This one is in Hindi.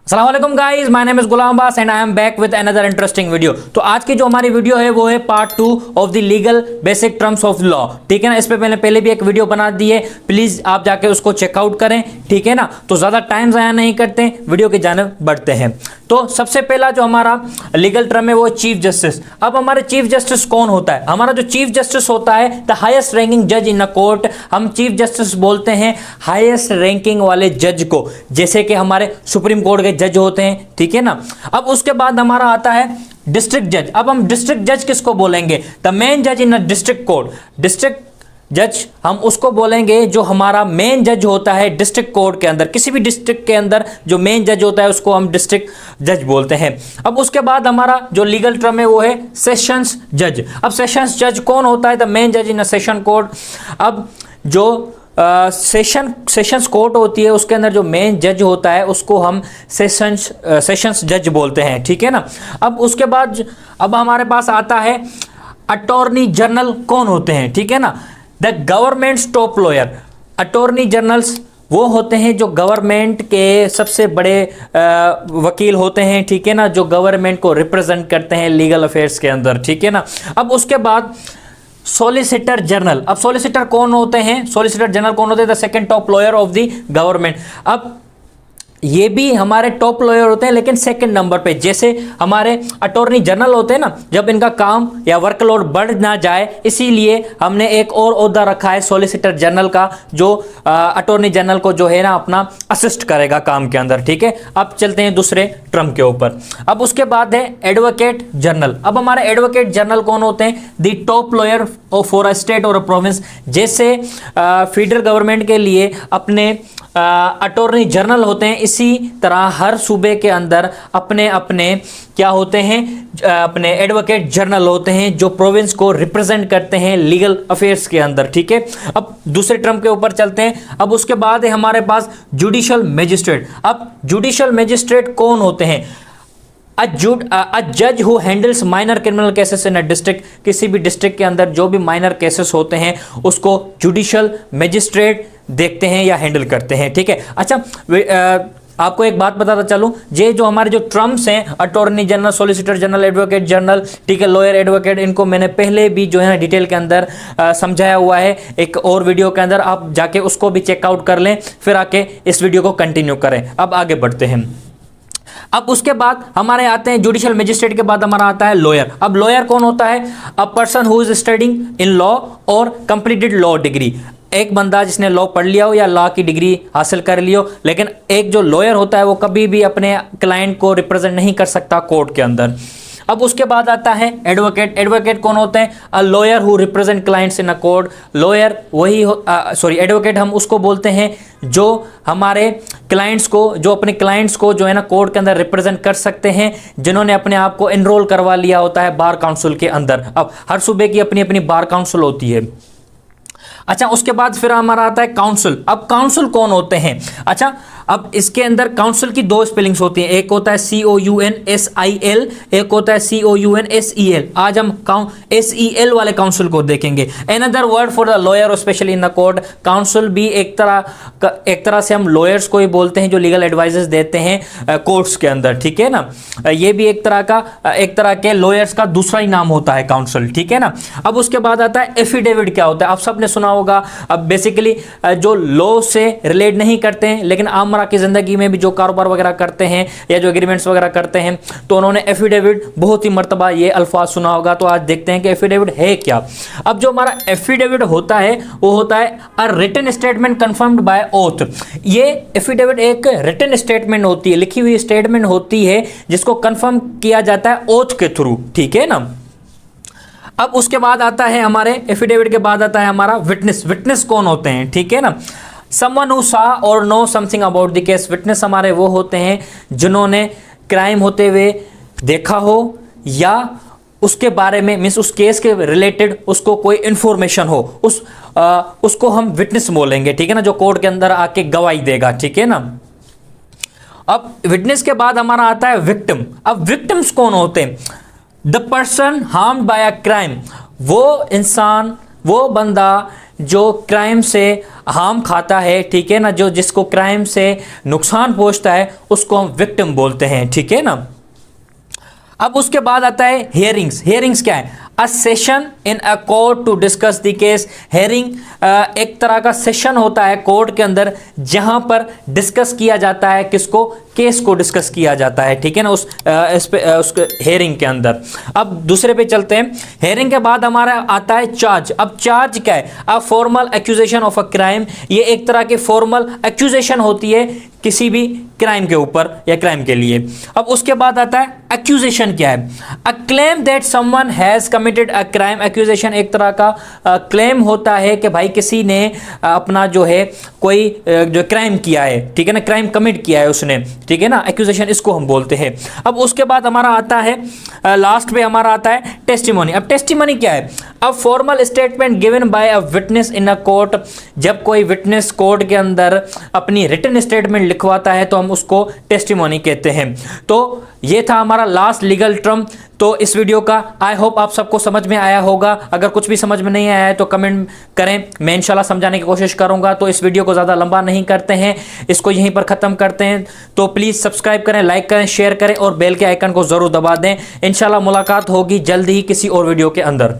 अस्सलाम वालेकुम guys, my name is Ghulam Abbas and I am back with another interesting video. तो आज की जो हमारी वीडियो है वो है part 2 of the legal basic terms of law. ठीक है ना, इस पे मैंने पहले भी एक वीडियो बना दी है, प्लीज आप जाके उसको चेकआउट करें। ठीक है ना, तो ज्यादा टाइम ज़ाया नहीं करते, वीडियो की जानिब बढ़ते हैं। तो सबसे पहला जो हमारा लीगल टर्म है वो चीफ जस्टिस। अब हमारे चीफ जस्टिस कौन होता है? हमारा जो चीफ जस्टिस होता है द हाईएस्ट रैंकिंग जज इन अ कोर्ट। हम चीफ जस्टिस बोलते हैं हाईएस्ट रैंकिंग वाले जज को, जैसे कि हमारे सुप्रीम कोर्ट के जज होते हैं। ठीक है ना, अब उसके बाद हमारा आता है डिस्ट्रिक्ट जज। अब हम डिस्ट्रिक्ट जज किसको बोलेंगे? द मेन जज इन अ डिस्ट्रिक्ट कोर्ट। डिस्ट्रिक्ट जज हम उसको बोलेंगे जो हमारा मेन जज होता है डिस्ट्रिक्ट कोर्ट के अंदर। किसी भी डिस्ट्रिक्ट के अंदर जो मेन जज होता है उसको हम डिस्ट्रिक्ट जज बोलते हैं। अब उसके बाद हमारा जो लीगल टर्म है वो है सेशंस जज। अब सेशंस जज कौन होता है? द मेन जज इन अ सेशन कोर्ट। अब जो सेशंस कोर्ट होती है उसके अंदर जो मेन जज होता है उसको हम सेशंस जज बोलते हैं। ठीक है ना, अब उसके बाद अब हमारे पास आता है अटॉर्नी जनरल कौन होते हैं? ठीक है ना, the governments top lawyer. Attorney generals वो होते हैं जो गवर्नमेंट के सबसे बड़े वकील होते हैं। ठीक है ना, जो गवर्नमेंट को रिप्रेजेंट करते हैं लीगल अफेयर्स के अंदर। ठीक है ना, अब उसके बाद सॉलिसिटर जनरल। अब सॉलिसिटर कौन होते हैं? सॉलिसिटर जनरल कौन होते हैं? The second top lawyer of the government. अब ये भी हमारे टॉप लॉयर होते हैं लेकिन सेकंड नंबर पे। जैसे हमारे अटॉर्नी जनरल होते हैं ना, जब इनका काम या वर्कलोड बढ़ ना जाए इसीलिए हमने एक और ओहदा रखा है सॉलिसिटर जनरल का, जो अटॉर्नी जनरल को जो है ना अपना असिस्ट करेगा काम के अंदर। ठीक है, अब चलते हैं दूसरे टर्म के ऊपर। अब उसके बाद है एडवोकेट जनरल। अब हमारे एडवोकेट जनरल कौन होते हैं? The top lawyer for a state और अ प्रोविंस। जैसे फेडरल गवर्नमेंट के लिए अपने अटॉर्नी जनरल होते हैं, इसी तरह हर सूबे के अंदर अपने अपने क्या होते हैं? अपने एडवोकेट जनरल होते हैं जो प्रोविंस को रिप्रेजेंट करते हैं लीगल अफेयर्स के अंदर। ठीक है, अब दूसरे टर्म के ऊपर चलते हैं। अब उसके बाद है हमारे पास जुडिशियल मैजिस्ट्रेट। अब जुडिशियल मैजिस्ट्रेट कौन होते हैं? अ जज who handles minor criminal cases in a district. किसी भी डिस्ट्रिक्ट के अंदर जो भी माइनर केसेस होते हैं उसको जुडिशियल मैजिस्ट्रेट देखते हैं या हैंडल करते हैं। ठीक है, अच्छा आपको एक बात बताता चलूं, ये जो हमारे जो टर्म्स हैं attorney general, solicitor general, advocate general, ठीक है, लॉयर, एडवोकेट, इनको मैंने पहले भी जो है ना डिटेल के अंदर समझाया हुआ है एक और वीडियो के अंदर। आप जाके उसको भी चेकआउट कर लें, फिर आके इस वीडियो को कंटिन्यू करें। अब आगे बढ़ते हैं। अब उसके बाद हमारे आते हैं जुडिशियल मैजिस्ट्रेट के बाद हमारा आता है लॉयर। अब लॉयर कौन होता है? A person who is studying in law और कंप्लीटेड लॉ डिग्री। एक बंदा जिसने लॉ पढ़ लिया हो या लॉ की डिग्री हासिल कर ली हो। लेकिन एक जो लॉयर होता है वो कभी भी अपने क्लाइंट को रिप्रेजेंट नहीं कर सकता कोर्ट के अंदर। अब उसके बाद आता है एडवोकेट। एडवोकेट कौन होते हैं? A lawyer who represent clients in a court. Lawyer वही एडवोकेट हम उसको बोलते हैं जो हमारे क्लाइंट्स को, जो अपने क्लाइंट्स को जो है ना कोर्ट के अंदर रिप्रेजेंट कर सकते हैं, जिन्होंने अपने आप को एनरोल करवा लिया होता है बार काउंसिल के अंदर। अब हर सूबे की अपनी अपनी बार काउंसिल होती है। अच्छा, उसके बाद फिर हमारा आता है काउंसिल। अब काउंसिल कौन होते हैं? अच्छा, अब इसके अंदर काउंसिल की दो स्पेलिंग्स होती हैं, एक होता है COUNSIL, एक होता है COUNSEL। आज हम SEL वाले काउंसिल को देखेंगे। Another word for the lawyer specially in the court. Council भी एक तरह से हम लॉयर्स को ही बोलते हैं जो लीगल एडवाइजेस देते हैं कोर्ट्स के अंदर। ठीक है ना, ये भी एक तरह के लॉयर्स का दूसरा ही नाम होता है काउंसिल। ठीक है ना, अब उसके बाद आता है एफिडेविट। क्या होता है? आप सबने सुना होगा। अब बेसिकली जो लॉ से रिलेट नहीं करते हैं लेकिन आमरा की जिंदगी में भी जो कारोबार वगैरह करते हैं या जो एग्रीमेंट्स वगैरह करते हैं, तो उन्होंने एफिडेविट बहुत ही मर्तबा ये अल्फाज सुना होगा। तो आज देखते हैं कि एफिडेविट है क्या। अब जो हमारा एफिडेविट होता है वो होता है a written statement confirmed by oath. ये एफिडेविट एक रिटन स्टेटमेंट होती है, लिखी हुई स्टेटमेंट होती है जिसको कंफर्म किया जाता है ओथ के थ्रू। ठीक है ना, अब उसके बाद आता है हमारे एफिडेविट के बाद आता है हमारा विटनेस। विटनेस कौन होते हैं? ठीक है ना, समवन हु सा और know something about the case. Witness हमारे वो होते हैं जिन्होंने क्राइम होते हुए देखा हो या उसके बारे में मींस उस केस के रिलेटेड उसको कोई इंफॉर्मेशन हो, उसको हम विटनेस बोलेंगे। ठीक है ना, जो कोर्ट के अंदर आके गवाही देगा। ठीक है ना, अब विटनेस के बाद हमारा आता है विक्टिम। अब विक्टिम्स कौन होते हैं? The person harmed by a crime. वो इंसान, वो बंदा जो क्राइम से हार्म खाता है, ठीक है ना, जो जिसको क्राइम से नुकसान पहुंचता है उसको हम विक्टिम बोलते हैं, ठीक है ना। अब उसके बाद आता है हियरिंग्स। हियरिंग्स क्या है? A session in a court to discuss the case. Hearing एक तरह का सेशन होता है कोर्ट के अंदर जहां पर डिस्कस किया जाता है, किसको? केस को डिस्कस किया जाता है, ठीक है ना, उस हियरिंग के अंदर। अब दूसरे पे चलते हैं। हियरिंग के बाद हमारा आता है चार्ज। अब चार्ज क्या है? A formal accusation of a crime. ये एक तरह की फॉर्मल एक्यूजेशन होती है किसी भी क्राइम के ऊपर या क्राइम के लिए। अब उसके बाद आता है एक्यूजेशन क्या है? A claim that someone has committed a crime. Accusation एक तरह का क्लेम होता है कि भाई किसी ने अपना जो है कोई जो क्राइम किया है, ठीक है ना, क्राइम कमिट किया है उसने, ठीक है ना, एक्यूजेशन इसको हम बोलते हैं। अब उसके बाद हमारा आता है लास्ट पे हमारा आता है टेस्टिमोनी। अब टेस्टिमोनी क्या है? A formal statement given by a witness in a court. जब कोई विटनेस कोर्ट के अंदर अपनी रिटन स्टेटमेंट लिखवाता है तो हम उसको टेस्टिमोनी कहते हैं। तो ये था हमारा लास्ट लीगल टर्म। तो इस वीडियो का आई होप आप सबको समझ में आया होगा। अगर कुछ भी समझ में नहीं आया है तो कमेंट करें, मैं इंशाल्लाह समझाने की कोशिश करूंगा। तो इस वीडियो को ज़्यादा लंबा नहीं करते हैं, इसको यहीं पर ख़त्म करते हैं। तो प्लीज़ सब्सक्राइब करें, लाइक करें, शेयर करें और बेल के आइकन को ज़रूर दबा दें। इंशाल्लाह मुलाकात होगी जल्द ही किसी और वीडियो के अंदर।